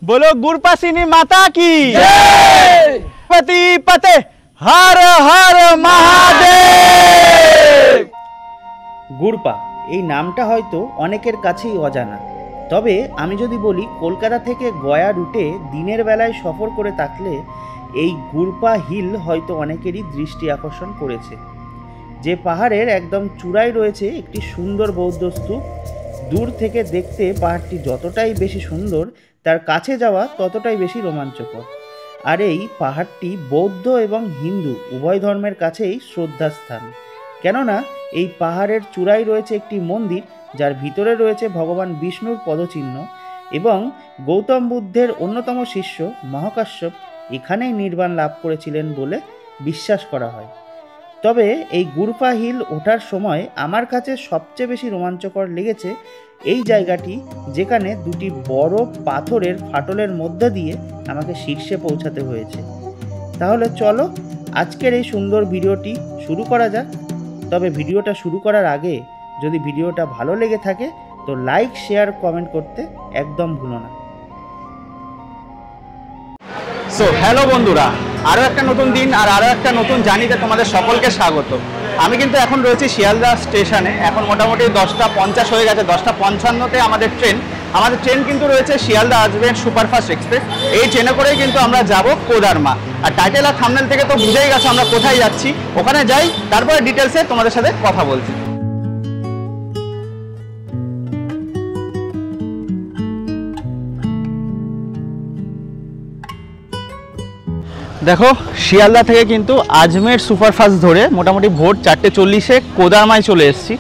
बोलो गुरपासिनी माता की जय। पति पते हर हर महादेव। গুরপা এই নামটা হয়তো অনেকের কাছেই অজানা, তবে আমি যদি বলি কলকাতা থেকে গয়া রুটে দিনের বেলায় সফর করে থাকলে এই গুরপা হিল হয়তো অনেকেরই দৃষ্টি আকর্ষণ করেছে। যে পাহাড়ের একদম চূড়ায় রয়েছে একটি সুন্দর বৌদ্ধ স্তূপ। দূর থেকে দেখতে পাহাড়টি যতটাই বেশি সুন্দর, তার কাছে যাওয়া ততটাই বেশি রোমাঞ্চকর। আর এই পাহাড়টি বৌদ্ধ এবং হিন্দু উভয় ধর্মের কাছেই শ্রদ্ধাস্থান, কেননা এই পাহাড়ের চূড়ায় রয়েছে একটি মন্দির, যার ভিতরে রয়েছে ভগবান বিষ্ণুর পদচিহ্ন এবং গৌতম বুদ্ধের অন্যতম শিষ্য মহাকাশ্যপ এখানেই নির্বাণ লাভ করেছিলেন বলে বিশ্বাস করা হয়। তবে এই গুরপা হিল ওঠার সময় আমার কাছে সবচেয়ে বেশি রোমাঞ্চকর লেগেছে এই জায়গাটি, যেখানে দুটি বড় পাথরের ফাটলের মধ্যে দিয়ে আমাকে শীর্ষে পৌঁছাতে হয়েছে। তাহলে চলো আজকের এই সুন্দর ভিডিওটি শুরু করা যাক। তবে ভিডিওটা শুরু করার আগে যদি ভিডিওটা ভালো লেগে থাকে তো লাইক, শেয়ার, কমেন্ট করতে একদম ভুলো না। সো হ্যালো বন্ধুরা, আরও একটা নতুন দিন আর আরও একটা নতুন জার্নিতে তোমাদের সকলকে স্বাগত। আমি কিন্তু এখন রয়েছি শিয়ালদা স্টেশনে। এখন মোটামুটি 10:50 হয়ে গেছে। 10:55-তে আমাদের ট্রেন কিন্তু রয়েছে শিয়ালদা আজমের সুপারফাস্ট এক্সপ্রেস। এই ট্রেনে করেই কিন্তু আমরা যাব কোদারমা। আর টাইটেল আর থাম্বনেল থেকে তো বুঝেই গেছো আমরা কোথায় যাচ্ছি। ওখানে যাই, তারপরে ডিটেলসে তোমাদের সাথে কথা বলছি। দেখো, শিয়ালদা থেকে কিন্তু আজমের সুপারফাস্ট ধরে মোটামুটি ভোর 4:40-এ কোদারমায় চলে এসেছি।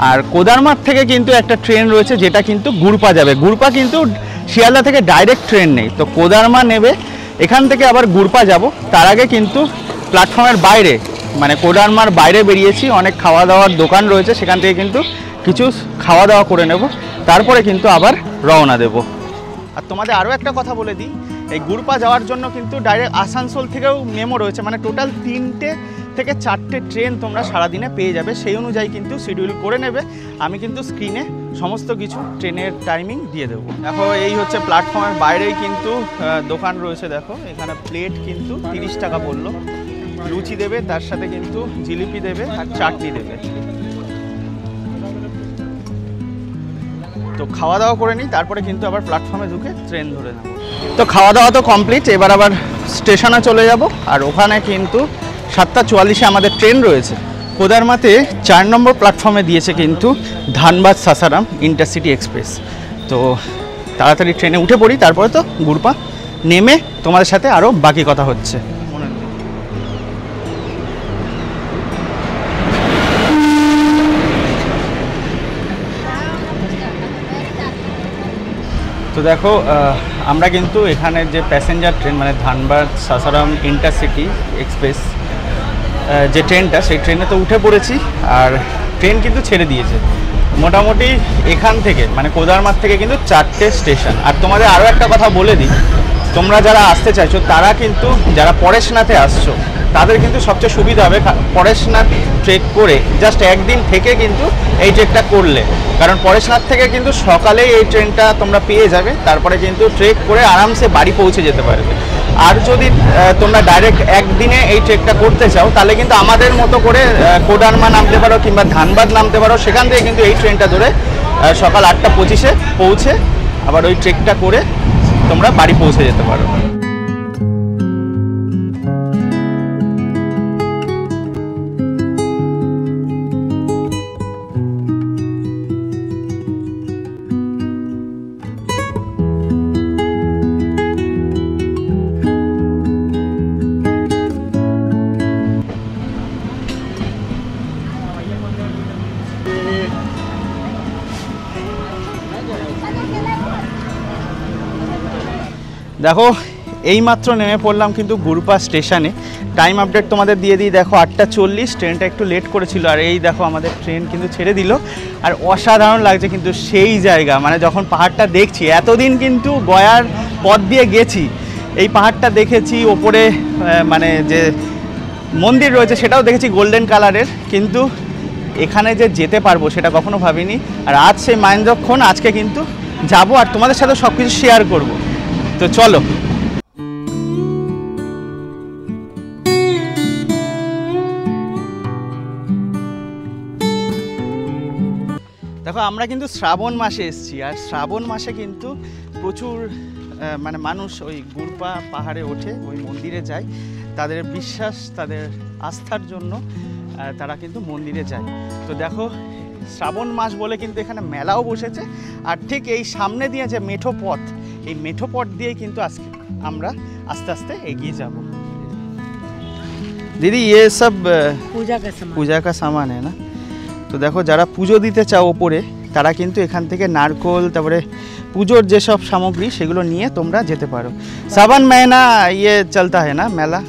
আর কোদারমার থেকে কিন্তু একটা ট্রেন রয়েছে যেটা কিন্তু গুরপা যাবে। গুরপা কিন্তু শিয়ালদা থেকে ডাইরেক্ট ট্রেন নেই, তো কোদারমা নেবে, এখান থেকে আবার গুরপা যাব। তার আগে কিন্তু প্ল্যাটফর্মের বাইরে মানে কোদারমার বাইরে বেরিয়েছি, অনেক খাওয়া দাওয়ার দোকান রয়েছে, সেখান থেকে কিন্তু কিছু খাওয়া দাওয়া করে নেব, তারপরে কিন্তু আবার রওনা দেব। আর তোমাদের আরও একটা কথা বলে দিই, এই গুরপা যাওয়ার জন্য কিন্তু ডাইরেক্ট আসানসোল থেকেও মেমো রয়েছে, মানে টোটাল 3টে থেকে 4টে ট্রেন তোমরা সারাদিনে পেয়ে যাবে। সেই অনুযায়ী কিন্তু শিডিউল করে নেবে। আমি কিন্তু স্ক্রিনে সমস্ত কিছু ট্রেনের টাইমিং দিয়ে দেবো। দেখো, এই হচ্ছে প্ল্যাটফর্মের বাইরেই কিন্তু দোকান রয়েছে। দেখো, এখানে প্লেট কিন্তু 30 টাকা পড়লো। লুচি দেবে, তার সাথে কিন্তু জিলিপি দেবে আর চাটনি দেবে। তো খাওয়া দাওয়া করে নিই, তারপরে কিন্তু আবার প্ল্যাটফর্মে ঢুকে ট্রেন ধরে নেব। তো খাওয়া দাওয়া তো কমপ্লিট, এবার আবার স্টেশনে চলে যাব। আর ওখানে কিন্তু 7:44-এ আমাদের ট্রেন রয়েছে। কোদারমাতে 4 নম্বর প্ল্যাটফর্মে দিয়েছে কিন্তু ধানবাদ সাসারাম ইন্টারসিটি এক্সপ্রেস। তো তাড়াতাড়ি ট্রেনে উঠে পড়ি, তারপরে তো গুরপা নেমে তোমাদের সাথে আরও বাকি কথা হচ্ছে। তো দেখো, আমরা কিন্তু এখানে যে প্যাসেঞ্জার ট্রেন মানে ধানবাদ সাসারাম ইন্টারসিটি এক্সপ্রেস যে ট্রেনটা, সেই ট্রেনে তো উঠে পড়েছি। আর ট্রেন কিন্তু ছেড়ে দিয়েছে মোটামুটি এখান থেকে মানে কোদারমার থেকে কিন্তু 4টে স্টেশন। আর তোমাদের আরও একটা কথা বলে দিই, তোমরা যারা আসতে চাইছো তারা কিন্তু যারা পরেশনাথে আসছো তাদের কিন্তু সবচেয়ে সুবিধা হবে পরেশনাথ ট্রেক করে জাস্ট একদিন থেকে কিন্তু এই ট্রেকটা করলে, কারণ পরেশনাথ থেকে কিন্তু সকালেই এই ট্রেনটা তোমরা পেয়ে যাবে। তারপরে কিন্তু ট্রেক করে আরামসে বাড়ি পৌঁছে যেতে পারবে। আর যদি তোমরা ডাইরেক্ট একদিনে এই ট্রেকটা করতে চাও তাহলে কিন্তু আমাদের মতো করে কোদারমা নামতে পারো কিংবা ধানবাদ নামতে পারো। সেখান থেকে কিন্তু এই ট্রেনটা ধরে সকাল 8:25-এ পৌঁছে আবার ওই ট্রেকটা করে তোমরা বাড়ি পৌঁছে যেতে পারো। দেখো, এইমাত্র নেমে পড়লাম কিন্তু গুরপা স্টেশনে। টাইম আপডেট তোমাদের দিয়ে দিই। দেখো, 8:40, ট্রেনটা একটু লেট করেছিল। আর এই দেখো আমাদের ট্রেন কিন্তু ছেড়ে দিল। আর অসাধারণ লাগছে কিন্তু সেই জায়গা, মানে যখন পাহাড়টা দেখছি, এতদিন কিন্তু গয়ার পথ দিয়ে গেছি, এই পাহাড়টা দেখেছি, ওপরে মানে যে মন্দির রয়েছে সেটাও দেখেছি গোল্ডেন কালারের, কিন্তু এখানে যে যেতে পারবো সেটা কখনো ভাবিনি। আর আজ সেই মাহেন্দ্রক্ষণ, আজকে কিন্তু যাব আর তোমাদের সাথে সব কিছু শেয়ার করবো। তো চলো। দেখো আমরা কিন্তু শ্রাবণ মাসে এসেছি, আর শ্রাবণ মাসে কিন্তু প্রচুর মানে মানুষ ওই গুরপা পাহাড়ে ওঠে, ওই মন্দিরে যায়, তাদের বিশ্বাস, তাদের আস্থার জন্য তারা কিন্তু মন্দিরে যায়। তো দেখো শ্রাবণ মাস বলে কিন্তু এখানে মেলাও বসেছে, আর ঠিক এই সামনে দিয়ে যে মেঠো পথ, এই মেঠো পথ দিয়ে কিন্তু আজকে আমরা আস্তে আস্তে এগিয়ে যাব। দিদি ये सब पूजा का सामान है ना? তো দেখো যারা পুজো দিতে চাও ওপরে, তারা কিন্তু এখান থেকে নারকোল, তারপরে পুজোর যেসব সামগ্রী সেগুলো নিয়ে তোমরা যেতে পারো। सावन महीना ये चलता है ना मेला?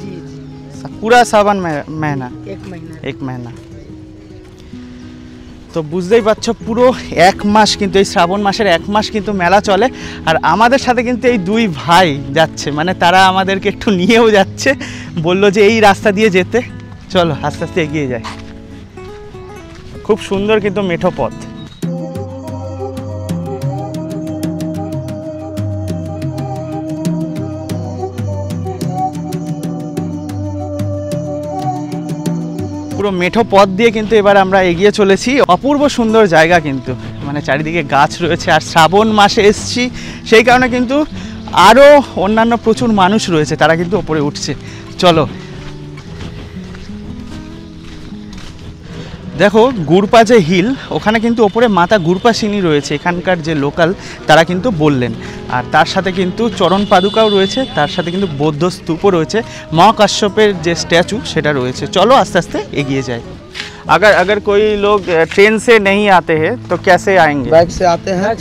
पूरा सावन महीना, एक महीना। তো বুঝতেই পারছো পুরো এক মাস কিন্তু, এই শ্রাবণ মাসের এক মাস কিন্তু মেলা চলে। আর আমাদের সাথে কিন্তু এই দুই ভাই যাচ্ছে, মানে তারা আমাদেরকে একটু নিয়েও যাচ্ছে, বললো যে এই রাস্তা দিয়ে যেতে, চলো আস্তে আস্তে এগিয়ে যায়। খুব সুন্দর কিন্তু মেঠো পথ। পুরো মেঠো পথ দিয়ে কিন্তু এবার আমরা এগিয়ে চলেছি। অপূর্ব সুন্দর জায়গা কিন্তু, মানে চারিদিকে গাছ রয়েছে, আর শ্রাবণ মাসে এসছি সেই কারণে কিন্তু আরও অন্যান্য প্রচুর মানুষ রয়েছে, তারা কিন্তু ওপরে উঠছে। চলো। দেখো গুরপা যে হিল, ওখানে কিন্তু ওপরে মাতা গুরপাসিনী রয়েছে, এখানকার যে লোকাল তারা কিন্তু বললেন। আর তার সাথে কিন্তু চরণ পাদুকাও রয়েছে, তার সাথে কিন্তু বৌদ্ধ স্তূপও রয়েছে, মা কাশ্যপের যে স্ট্যাচু সেটা রয়েছে। চলো আস্তে আস্তে এগিয়ে যাই। अगर कोई लोग ट्रेन से नहीं आते हैं तो कैसे आएंगे? बाइक से आते हैं,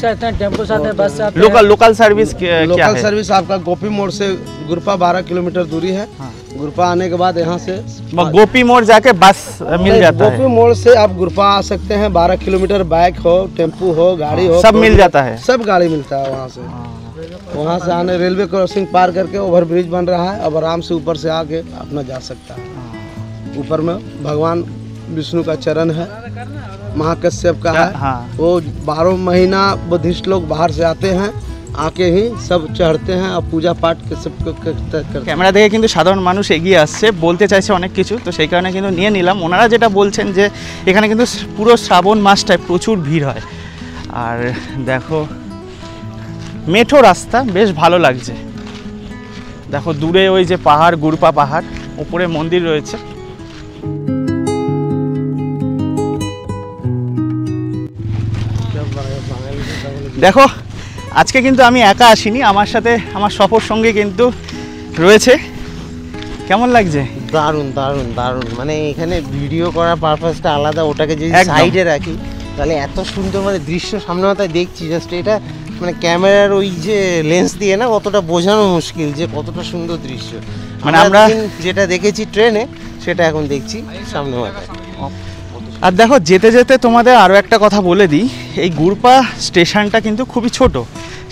टेम्पो से आते हैं, बस से आते हैं। लोकल सर्विस क्या लोकल है? सर्विस आपका गोपी मोड़ से गुरपा 12 किलोमीटर दूरी है। हाँ। गुरपा आने के बाद यहाँ से गोपी मोड़ जाके बस मिल जाता है? गोपी मोड़ से आप गुरपा आ सकते हैं। 12 किलोमीटर बाइक हो, टेम्पो हो, गाड़ी हो, सब मिल जाता है? सब गाड़ी मिलता है वहाँ से। वहाँ से आने रेलवे क्रॉसिंग पार करके ओवर ब्रिज बन रहा है, अब आराम से ऊपर से आके अपना जा सकता है। ऊपर में भगवान विष्णु का चरण है, महाकश्यप का है। हाँ। वो 12 महीना बुद्धिस्ट लोग बाहर से आते हैं, आके ही सब चढ़ते हैं और पूजा पाठ के सब करते हैं। ক্যামেরা দেখে কিন্তু সাধারণ মানুষ এগিয়ে আসছে, বলতে চাইছে অনেক কিছু, তো সেই কারণে কিন্তু নিয়ে নিলাম। ওনারা যেটা বলছেন যে এখানে কিন্তু পুরো শ্রাবণ মাসটায় প্রচুর ভিড় হয়। আর দেখো মেঠো রাস্তা, বেশ ভালো লাগছে। দেখো দূরে ওই যে পাহাড়, গুরপা পাহাড়, উপরে মন্দির রয়েছে। দেখো আজকে কিন্তু আমি একা আসিনি, আমার সাথে আমার সফর সঙ্গে কিন্তু রয়েছে। কেমন লাগছে? দারুণ দারুণ দারুণ, মানে এখানে ভিডিও করার পারপাসটা আলাদা, ওটাকে যদি একদম। সাইডে রাখি তাহলে এত সুন্দর মানে দৃশ্য সামনে মাথায় দেখছি, জাস্ট এটা মানে ক্যামেরার ওই যে লেন্স দিয়ে না অতটা বোঝানো মুশকিল যে কতটা সুন্দর দৃশ্য। মানে আমরা যেটা দেখেছি ট্রেনে সেটা এখন দেখছি সামনে মাথায়। আর দেখো যেতে যেতে তোমাদের আরও একটা কথা বলে দিই, এই গুরপা স্টেশনটা কিন্তু খুবই ছোট,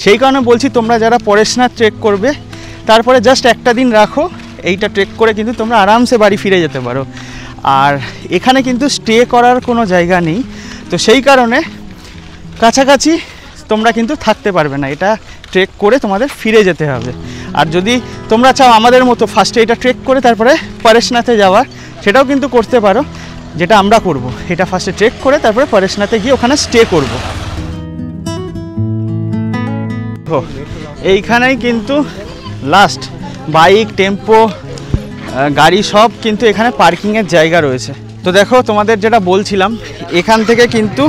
সেই কারণে বলছি তোমরা যারা পরেশনাথ ট্রেক করবে তারপরে জাস্ট একটা দিন রাখো, এইটা ট্রেক করে কিন্তু তোমরা আরামসে বাড়ি ফিরে যেতে পারো। আর এখানে কিন্তু স্টে করার কোনো জায়গা নেই, তো সেই কারণে কাছাকাছি তোমরা কিন্তু থাকতে পারবে না, এটা ট্রেক করে তোমাদের ফিরে যেতে হবে। আর যদি তোমরা চাও আমাদের মতো ফার্স্টে এটা ট্রেক করে তারপরে পরেশনাথে যাওয়ার, সেটাও কিন্তু করতে পারো, যেটা আমরা করব। এটা ফার্স্টে ট্রেক করে তারপরে পরেশনাথে গিয়ে ওখানে স্টে করব। এইখানেই কিন্তু লাস্ট বাইক, টেম্পো, গাড়ি সব কিন্তু এখানে পার্কিংয়ের জায়গা রয়েছে। তো দেখো তোমাদের যেটা বলছিলাম, এখান থেকে কিন্তু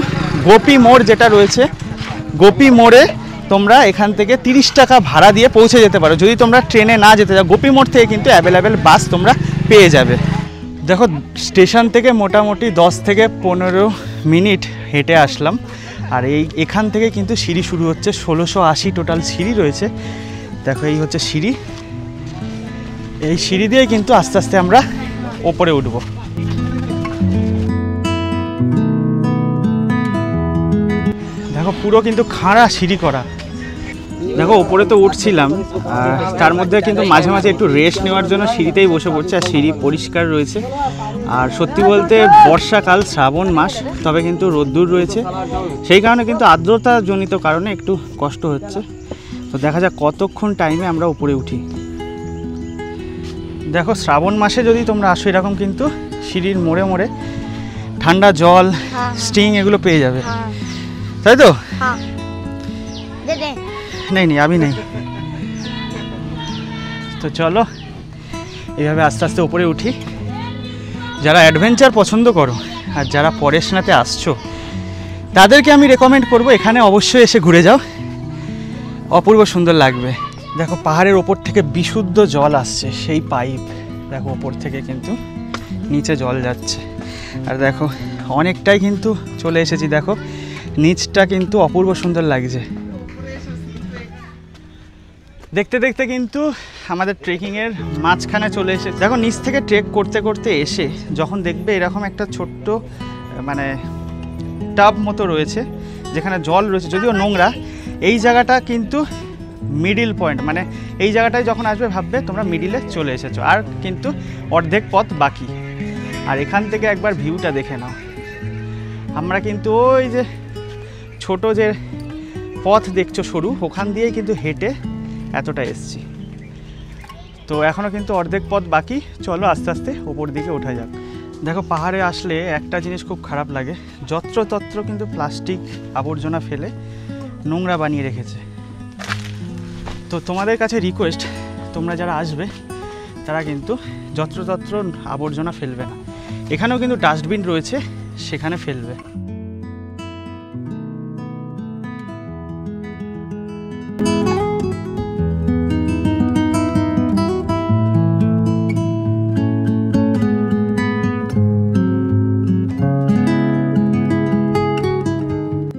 গোপী মোড় যেটা রয়েছে, গোপী মোড়ে তোমরা এখান থেকে 30 টাকা ভাড়া দিয়ে পৌঁছে যেতে পারো। যদি তোমরা ট্রেনে না যেতে চাও, গোপী মোড় থেকে কিন্তু অ্যাভেলেবেল বাস তোমরা পেয়ে যাবে। দেখো স্টেশন থেকে মোটামুটি 10 থেকে 15 মিনিট হেঁটে আসলাম, আর এখান থেকে কিন্তু সিঁড়ি শুরু হচ্ছে। 1680 টোটাল সিঁড়ি রয়েছে। দেখো এই হচ্ছে সিঁড়ি, এই সিঁড়ি দিয়ে কিন্তু আস্তে আস্তে আমরা ওপরে উঠবো। দেখো পুরো কিন্তু খাড়া সিঁড়ি করা। দেখো ওপরে তো উঠছিলাম, তার মধ্যে কিন্তু মাঝে মাঝে একটু রেস্ট নেওয়ার জন্য সিঁড়িতেই বসে পড়ছে, আর সিঁড়ি পরিষ্কার রয়েছে। আর সত্যি বলতে বর্ষাকাল, শ্রাবণ মাস, তবে কিন্তু রোদ্দুর রয়েছে, সেই কারণে কিন্তু আর্দ্রতাজনিত কারণে একটু কষ্ট হচ্ছে। তো তো দেখা যাক কতক্ষণ টাইমে আমরা উপরে উঠি। দেখো শ্রাবণ মাসে যদি তোমরা আসো এরকম কিন্তু সিঁড়ির মোড়ে মোড়ে ঠান্ডা জল, স্টিং এগুলো পেয়ে যাবে, তাই তো? নেই নেই আমি নেই। তো চলো এইভাবে আস্তে আস্তে উপরে উঠি। যারা অ্যাডভেঞ্চার পছন্দ করো আর যারা পরেশনাথে আসছো তাদেরকে আমি রেকমেন্ড করব এখানে অবশ্যই এসে ঘুরে যাও, অপূর্ব সুন্দর লাগবে। দেখো পাহাড়ের ওপর থেকে বিশুদ্ধ জল আসছে, সেই পাইপ দেখো ওপর থেকে কিন্তু নিচে জল যাচ্ছে। আর দেখো অনেকটাই কিন্তু চলে এসেছি, দেখো নিচটা কিন্তু অপূর্ব সুন্দর লাগছে। দেখতে দেখতে কিন্তু আমাদের ট্রেকিংয়ের মাঝখানে চলে এসে, দেখো নিচ থেকে ট্রেক করতে করতে এসে যখন দেখবে এরকম একটা ছোট্ট মানে টাব মতো রয়েছে যেখানে জল রয়েছে, যদিও নোংরা, এই জায়গাটা কিন্তু মিডিল পয়েন্ট, মানে এই জায়গাটায় যখন আসবে ভাববে তোমরা মিডিলে চলে এসেছো, আর কিন্তু অর্ধেক পথ বাকি। আর এখান থেকে একবার ভিউটা দেখে নাও। আমরা কিন্তু ওই যে ছোট যে পথ দেখছো সরু, ওখান দিয়েই কিন্তু হেঁটে এতটা এসছি। তো এখনও কিন্তু অর্ধেক পথ বাকি, চলো আস্তে আস্তে ওপর দিকে ওঠা যাক। দেখো পাহাড়ে আসলে একটা জিনিস খুব খারাপ লাগে, যত্রতত্র কিন্তু প্লাস্টিক আবর্জনা ফেলে নোংরা বানিয়ে রেখেছে। তো তোমাদের কাছে রিকোয়েস্ট, তোমরা যারা আসবে তারা কিন্তু যত্রতত্র আবর্জনা ফেলবে না। এখানেও কিন্তু ডাস্টবিন রয়েছে, সেখানে ফেলবে।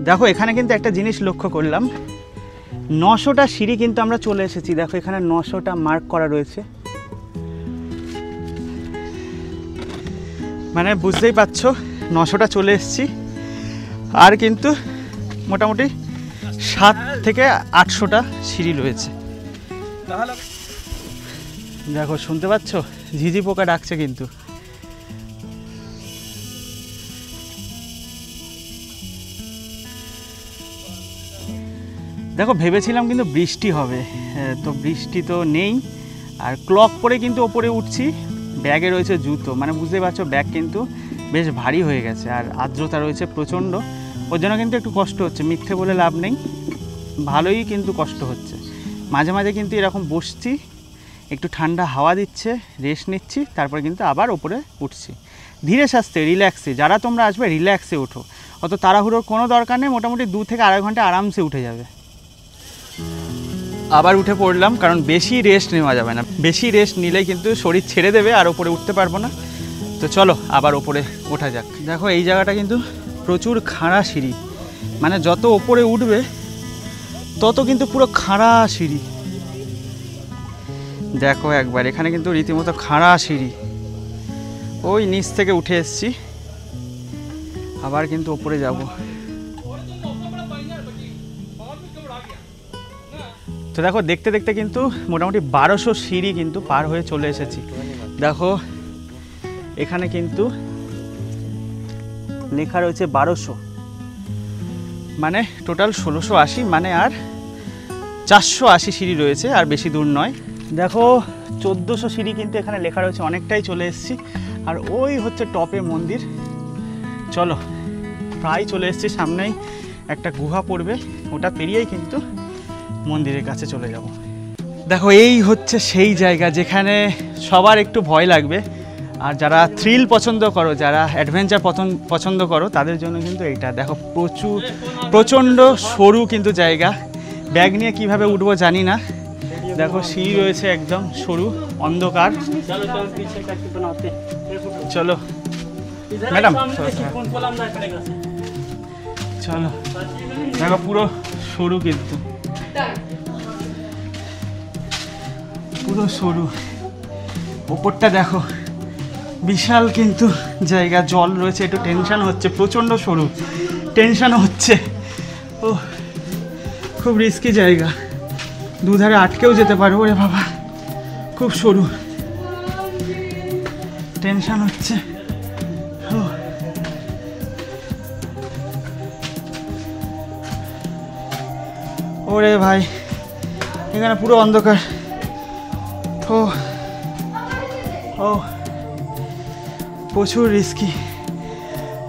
দেখো এখানে কিন্তু একটা জিনিস লক্ষ্য করলাম, 900টা সিঁড়ি কিন্তু আমরা চলে এসেছি। দেখো এখানে 900টা মার্ক করা রয়েছে, মানে বুঝতেই পারছো 900টা চলে এসেছি। আর কিন্তু মোটামুটি 7 থেকে 800টা সিঁড়ি রয়েছে। দেখো শুনতে পাচ্ছ ঝিঝি পোকা ডাকছে কিন্তু। দেখো ভেবেছিলাম কিন্তু বৃষ্টি হবে, তো বৃষ্টি তো নেই। আর ক্লক পরে কিন্তু ওপরে উঠছি, ব্যাগে রয়েছে জুতো, মানে বুঝতেই পারছো ব্যাগ কিন্তু বেশ ভারী হয়ে গেছে, আর আর্দ্রতা রয়েছে প্রচণ্ড, ওর জন্য কিন্তু একটু কষ্ট হচ্ছে, মিথ্যে বলে লাভ নেই, ভালোই কিন্তু কষ্ট হচ্ছে। মাঝে মাঝে কিন্তু এরকম বসছি, একটু ঠান্ডা হাওয়া দিচ্ছে, রেস্ট নিচ্ছি, তারপরে কিন্তু আবার ওপরে উঠছি ধীরে সাস্তে, রিল্যাক্সে। যারা তোমরা আসবে রিল্যাক্সে ওঠো, অত তাড়াহুড়োর কোনো দরকার নেই, মোটামুটি 2 থেকে আড়াই ঘন্টা আরামসে উঠে যাবে। আবার উঠে পড়লাম, কারণ বেশি রেস্ট নেওয়া যাবে না, বেশি রেস্ট নিলেই কিন্তু শরীর ছেড়ে দেবে আর ওপরে উঠতে পারবো না। তো চলো আবার ওপরে ওঠা যাক। দেখো এই জায়গাটা কিন্তু প্রচুর খাড়া সিঁড়ি, মানে যত ওপরে উঠবে তত কিন্তু পুরো খাড়া সিঁড়ি। দেখো একবার এখানে কিন্তু রীতিমতো খাড়া সিঁড়ি, ওই নিচ থেকে উঠে এসছি, আবার কিন্তু ওপরে যাব। তো দেখো দেখতে দেখতে কিন্তু মোটামুটি 1200 সিঁড়ি কিন্তু পার হয়ে চলে এসেছি। দেখো এখানে কিন্তু লেখা রয়েছে 1200, মানে টোটাল 1680, মানে আর 480 সিঁড়ি রয়েছে, আর বেশি দূর নয়। দেখো 1400 সিঁড়ি কিন্তু এখানে লেখা রয়েছে, অনেকটাই চলে এসেছি। আর ওই হচ্ছে টপে মন্দির। চলো প্রায় চলে এসেছি, সামনেই একটা গুহা পড়বে, ওটা পেরিয়েই কিন্তু মন্দিরের কাছে চলে যাব। দেখো এই হচ্ছে সেই জায়গা যেখানে সবার একটু ভয় লাগবে, আর যারা থ্রিল পছন্দ করো, যারা অ্যাডভেঞ্চার পছন্দ করো তাদের জন্য কিন্তু এইটা। দেখো প্রচণ্ড সরু কিন্তু জায়গা, ব্যাগ নিয়ে কিভাবে উঠবো জানি না। দেখো সিঁড়ি রয়েছে একদম সরু, অন্ধকার। চলো ম্যাডাম চলো। দেখো পুরো সরু, কিন্তু পুরো সরু, ওপরটা দেখো বিশাল কিন্তু জায়গা, জল রয়েছে, একটু টেনশন হচ্ছে, প্রচণ্ড সরু, টেনশনও হচ্ছে। ও খুব রিস্কি জায়গা, দুধারে আটকেও যেতে পারবো রে বাবা, খুব সরু, টেনশন হচ্ছে। ওরে ভাই এখানে পুরো অন্ধকার। ও ও প্রচুর রিস্কি,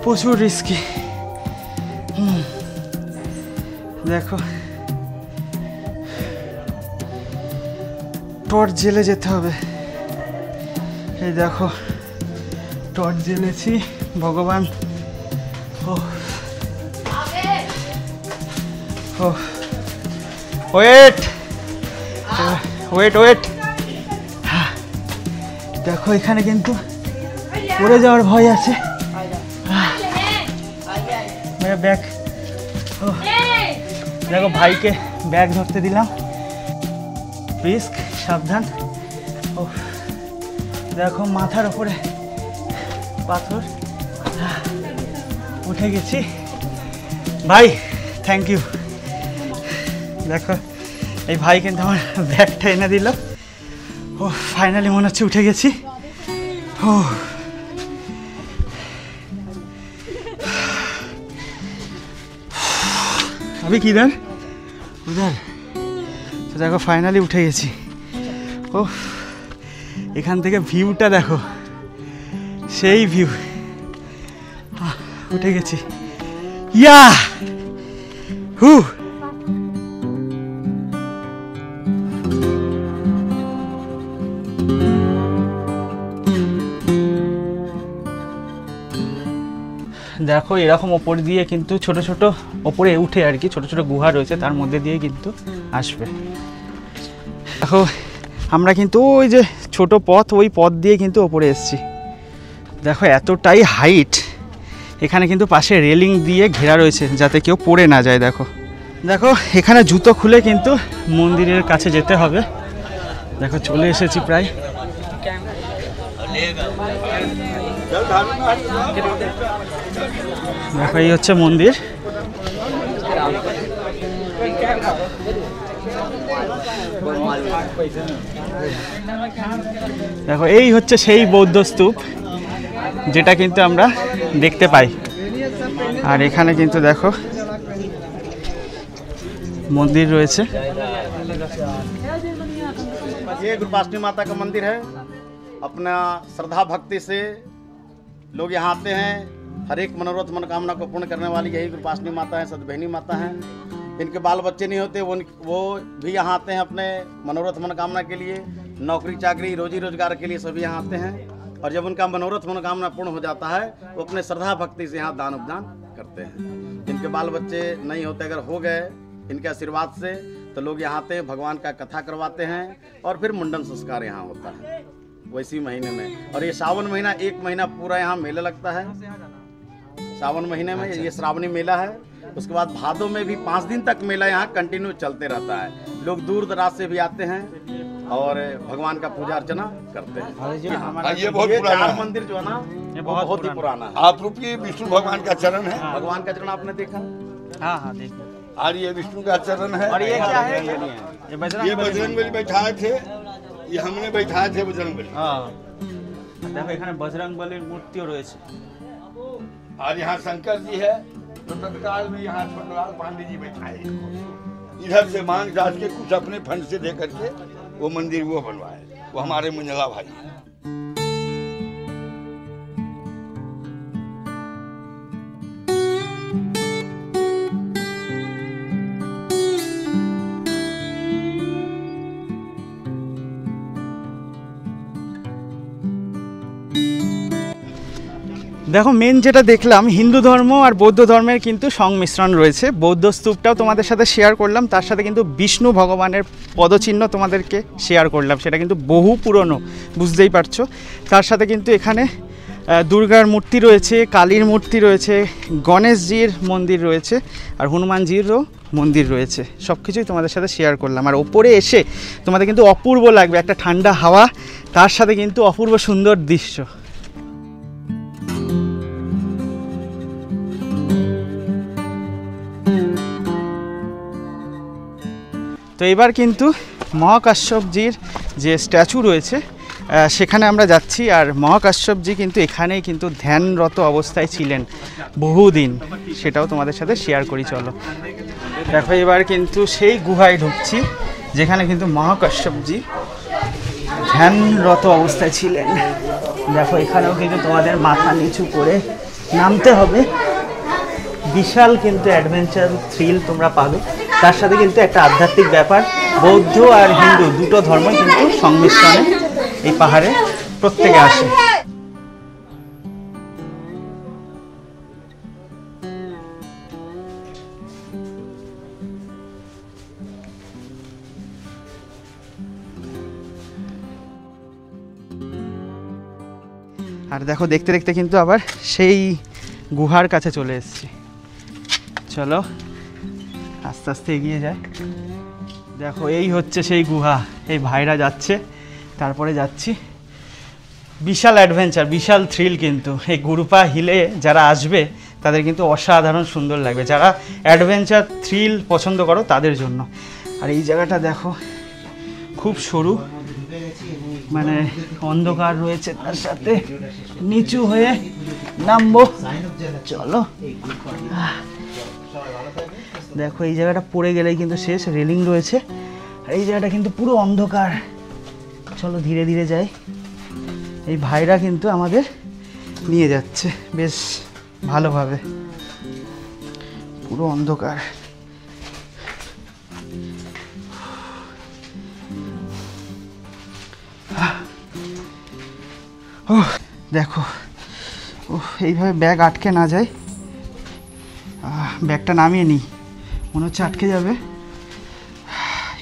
প্রচুর রিস্কি। দেখো টর্চ জেলে যেতে হবে। এই দেখো টর্চ জ্বেলেছি, ভগবান। ও ও ওয়েট ওয়েট ওয়েট। দেখো এখানে কিন্তু পড়ে যাওয়ার ভয় আছে। ব্যাগ, দেখো ভাইকে ব্যাগ ধরতে দিলাম। রিস্ক, সাবধান। ও দেখো মাথার উপরে পাথর। উঠে গেছি ভাই, থ্যাংক ইউ। দেখো এই ভাই কিন্তু আমার ব্যাগটা এনে দিল। ও ফাইনালি মনে হচ্ছে উঠে গেছি। ও अभी किधर उधर। তো দেখো ফাইনালি উঠে গেছি। ও এখান থেকে ভিউটা দেখো, সেই ভিউ। উঠে গেছি, ইয়া হু। দেখো এরকম ওপর দিয়ে কিন্তু ছোট ছোট ওপরে উঠে আর কি ছোট ছোট গুহা রয়েছে, তার মধ্যে দিয়ে কিন্তু আসবে। দেখো আমরা কিন্তু ওই যে ছোট পথ, ওই পথ দিয়ে কিন্তু ওপরে এসেছি। দেখো এতটাই হাইট, এখানে কিন্তু পাশে রেলিং দিয়ে ঘেরা রয়েছে যাতে কেউ পড়ে না যায়। দেখো দেখো এখানে জুতো খুলে কিন্তু মন্দিরের কাছে যেতে হবে। দেখো চলে এসেছি প্রায়। দেখো এই হচ্ছে মন্দির। দেখো এই হচ্ছে সেই বৌদ্ধ স্তূপ যেটা কিন্তু আমরা দেখতে পাই। আর এখানে কিন্তু দেখো মন্দির রয়েছে। ये गुरपाष्टनी माता का मंदिर है। अपना श्रद्धा भक्ति से लोग यहाँ आते हैं। हर एक मनोरथ मनोकामना को पूर्ण करने वाली यही गुरपाष्टनी माता है, सतभैनी माता हैं। इनके बाल बच्चे नहीं होते, वो भी यहाँ आते हैं अपने मनोरथ मनोकामना के लिए। नौकरी चाकरी रोजी रोजगार के लिए सभी यहाँ आते हैं। और जब उनका मनोरथ मनोकामना पूर्ण हो जाता है वो अपने श्रद्धा भक्ति से यहाँ दान उपदान करते हैं। इनके बाल बच्चे नहीं होते, अगर हो गए इनके आशीर्वाद से, तो लोग यहाँ आते हैं, भगवान का कथा करवाते हैं और फिर मुंडन संस्कार यहाँ होता है वैसी महीने में। और ये सावन महीना 1 महीना पूरा यहाँ मेला लगता है। सावन महीने में ये श्रावणी मेला है। उसके बाद भादों में भी 5 दिन तक मेला यहाँ कंटिन्यू चलते रहता है। लोग दूर दराज से भी आते हैं और भगवान का पूजा अर्चना करते हैं। ये बहुत पुराना चार मंदिर जो है ना, ये बहुत ही पुराना है। आप रूपी विष्णु भगवान का चरण है। भगवान का चरण आपने देखा? हाँ हाँ देखो। और ये विष्णु का चरण है। और ये क्या है? ये बजरंगबली बैठाए थे, ये हमने बैठाए थे बजरंगबली। हाँ देखो এখানে বজরংবলীর মূর্তিও রয়েছে। और यहाँ शंकर जी है, तो तत्काल में यहाँ छोटलाल पांडे जी बैठाए। इधर से मांग जांच के कुछ अपने फंड से दे करके वो मंदिर वो बनवाए। वो हमारे मंझला भाई हैं। দেখো মেন যেটা দেখলাম, হিন্দু ধর্ম আর বৌদ্ধ ধর্মের কিন্তু সংমিশ্রণ রয়েছে। বৌদ্ধ স্তূপটাও তোমাদের সাথে শেয়ার করলাম, তার সাথে কিন্তু বিষ্ণু ভগবানের পদচিহ্ন তোমাদেরকে শেয়ার করলাম। সেটা কিন্তু বহু পুরনো, বুঝতেই পারছো। তার সাথে কিন্তু এখানে দুর্গার মূর্তি রয়েছে, কালীর মূর্তি রয়েছে, গণেশজির মন্দির রয়েছে, আর হনুমানজিরও মন্দির রয়েছে। সব কিছুই তোমাদের সাথে শেয়ার করলাম। আর ওপরে এসে তোমাদের কিন্তু অপূর্ব লাগবে, একটা ঠান্ডা হাওয়া, তার সাথে কিন্তু অপূর্ব সুন্দর দৃশ্য। তো এবার কিন্তু মহাকাশ্যপজির যে স্ট্যাচু রয়েছে সেখানে আমরা যাচ্ছি। আর মহাকাশ্যপজি কিন্তু এখানেই কিন্তু ধ্যানরত অবস্থায় ছিলেন বহুদিন, সেটাও তোমাদের সাথে শেয়ার করি। চলো দেখো এবার কিন্তু সেই গুহায় ঢুকছি যেখানে কিন্তু মহাকাশ্যপজি ধ্যানরত অবস্থায় ছিলেন। দেখো এখানেও কিন্তু তোমাদের মাথা নিচু করে নামতে হবে। বিশাল কিন্তু অ্যাডভেঞ্চার থ্রিল তোমরা পাবে, তার সাথে কিন্তু একটা আধ্যাত্মিক ব্যাপার। বৌদ্ধ আর হিন্দু দুটো ধর্মই কিন্তু সংমিশ্রণে এই পাহাড়ে প্রত্যেকে আসে। আর দেখো দেখতে দেখতে কিন্তু আবার সেই গুহার কাছে চলে এসেছি। চলো আস্তে আস্তে এগিয়ে যায়। দেখো এই হচ্ছে সেই গুহা, এই ভাইরা যাচ্ছে, তারপরে যাচ্ছি। বিশাল অ্যাডভেঞ্চার, বিশাল থ্রিল কিন্তু এই গুরুপা হিলে যারা আসবে তাদের কিন্তু অসাধারণ সুন্দর লাগবে, যারা অ্যাডভেঞ্চার থ্রিল পছন্দ করো তাদের জন্য। আর এই জায়গাটা দেখো খুব সরু, মানে অন্ধকার রয়েছে, তার সাথে নিচু হয়ে নামবো। চলো দেখো এই জায়গাটা পড়ে গেলেই কিন্তু শেষ, রেলিং রয়েছে। আর এই জায়গাটা কিন্তু পুরো অন্ধকার। চলো ধীরে ধীরে যাই। এই ভাইরা কিন্তু আমাদের নিয়ে যাচ্ছে বেশ ভালোভাবে। পুরো অন্ধকার। ও দেখো, ও এইভাবে ব্যাগ আটকে না যায়। ব্যাগটা নামিয়ে নিই, মনে হচ্ছে আটকে যাবে।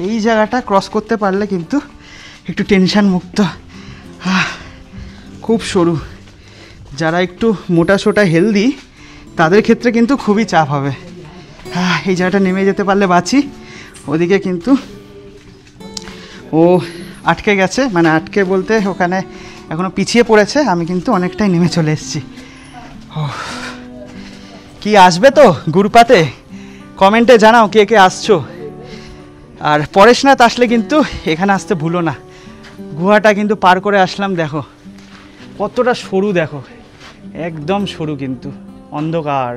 এই জায়গাটা ক্রস করতে পারলে কিন্তু একটু টেনশন মুক্ত। খুব সরু, যারা একটু মোটা সোটা হেলদি তাদের ক্ষেত্রে কিন্তু খুবই চাপ হবে। এই জায়গাটা নেমে যেতে পারলে বাঁচি। ওদিকে কিন্তু ও আটকে গেছে, মানে আটকে বলতে ওখানে এখনও পিছিয়ে পড়েছে। আমি কিন্তু অনেকটাই নেমে চলে এসেছি। ও কি আসবে তো গুরুপাতে? কমেন্টে জানাও কে কে আসছো। আর পরেশনাথ আসলে কিন্তু এখানে আসতে ভুলো না। গুহাটা কিন্তু পার করে আসলাম। দেখো কতটা সরু, দেখো একদম সরু কিন্তু অন্ধকার।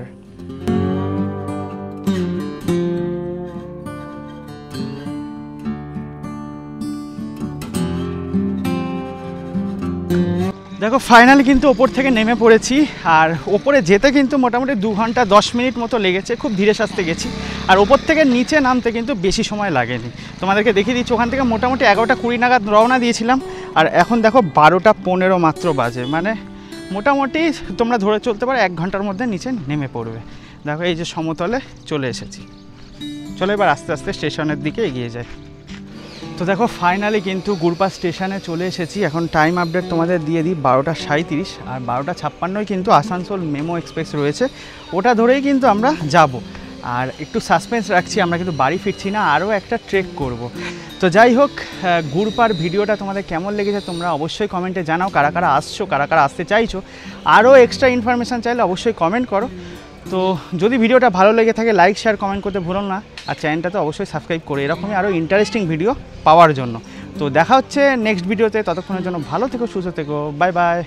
দেখো ফাইনালি কিন্তু ওপর থেকে নেমে পড়েছি। আর ওপরে যেতে কিন্তু মোটামুটি 2 ঘন্টা 10 মিনিট মতো লেগেছে, খুব ধীরে সাস্তে গেছি। আর ওপর থেকে নিচে নামতে কিন্তু বেশি সময় লাগেনি। তোমাদেরকে দেখিয়ে দিচ্ছি, ওখান থেকে মোটামুটি 11টা 20 নাগাদ রওনা দিয়েছিলাম। আর এখন দেখো 12টা 15 মাত্র বাজে, মানে মোটামুটি তোমরা ধরে চলতে পারো 1 ঘন্টার মধ্যে নিচে নেমে পড়বে। দেখো এই যে সমতলে চলে এসেছি। চলো এবার আস্তে আস্তে স্টেশনের দিকে এগিয়ে যাই। তো দেখো ফাইনালি কিন্তু গুরপা স্টেশনে চলে এসেছি। এখন টাইম আপডেট তোমাদের দিয়ে দিই, 12টা 37। আর 12টা 56 কিন্তু আসানসোল মেমো এক্সপ্রেস রয়েছে, ওটা ধরেই কিন্তু আমরা যাব। আর একটু সাসপেন্স রাখছি, আমরা কিন্তু বাড়ি ফিরছি না, আরও একটা ট্রেক করব। তো যাই হোক, গুরপার ভিডিওটা তোমাদের কেমন লেগেছে তোমরা অবশ্যই কমেন্টে জানাও। কারা কারা আসছো, কারা কারা আসতে চাইছো, আরও এক্সট্রা ইনফরমেশান চাইলে অবশ্যই কমেন্ট করো। তো যদি ভিডিওটা ভালো লেগে থাকে লাইক শেয়ার কমেন্ট করতে ভুলো না। আর চ্যানেলটাতে অবশ্যই সাবস্ক্রাইব করে এরকমই আরও ইন্টারেস্টিং ভিডিও পাওয়ার জন্য। তো দেখা হচ্ছে নেক্সট ভিডিওতে, ততক্ষণের জন্য ভালো থেকো, সুস্থ থেকো, বাই বাই।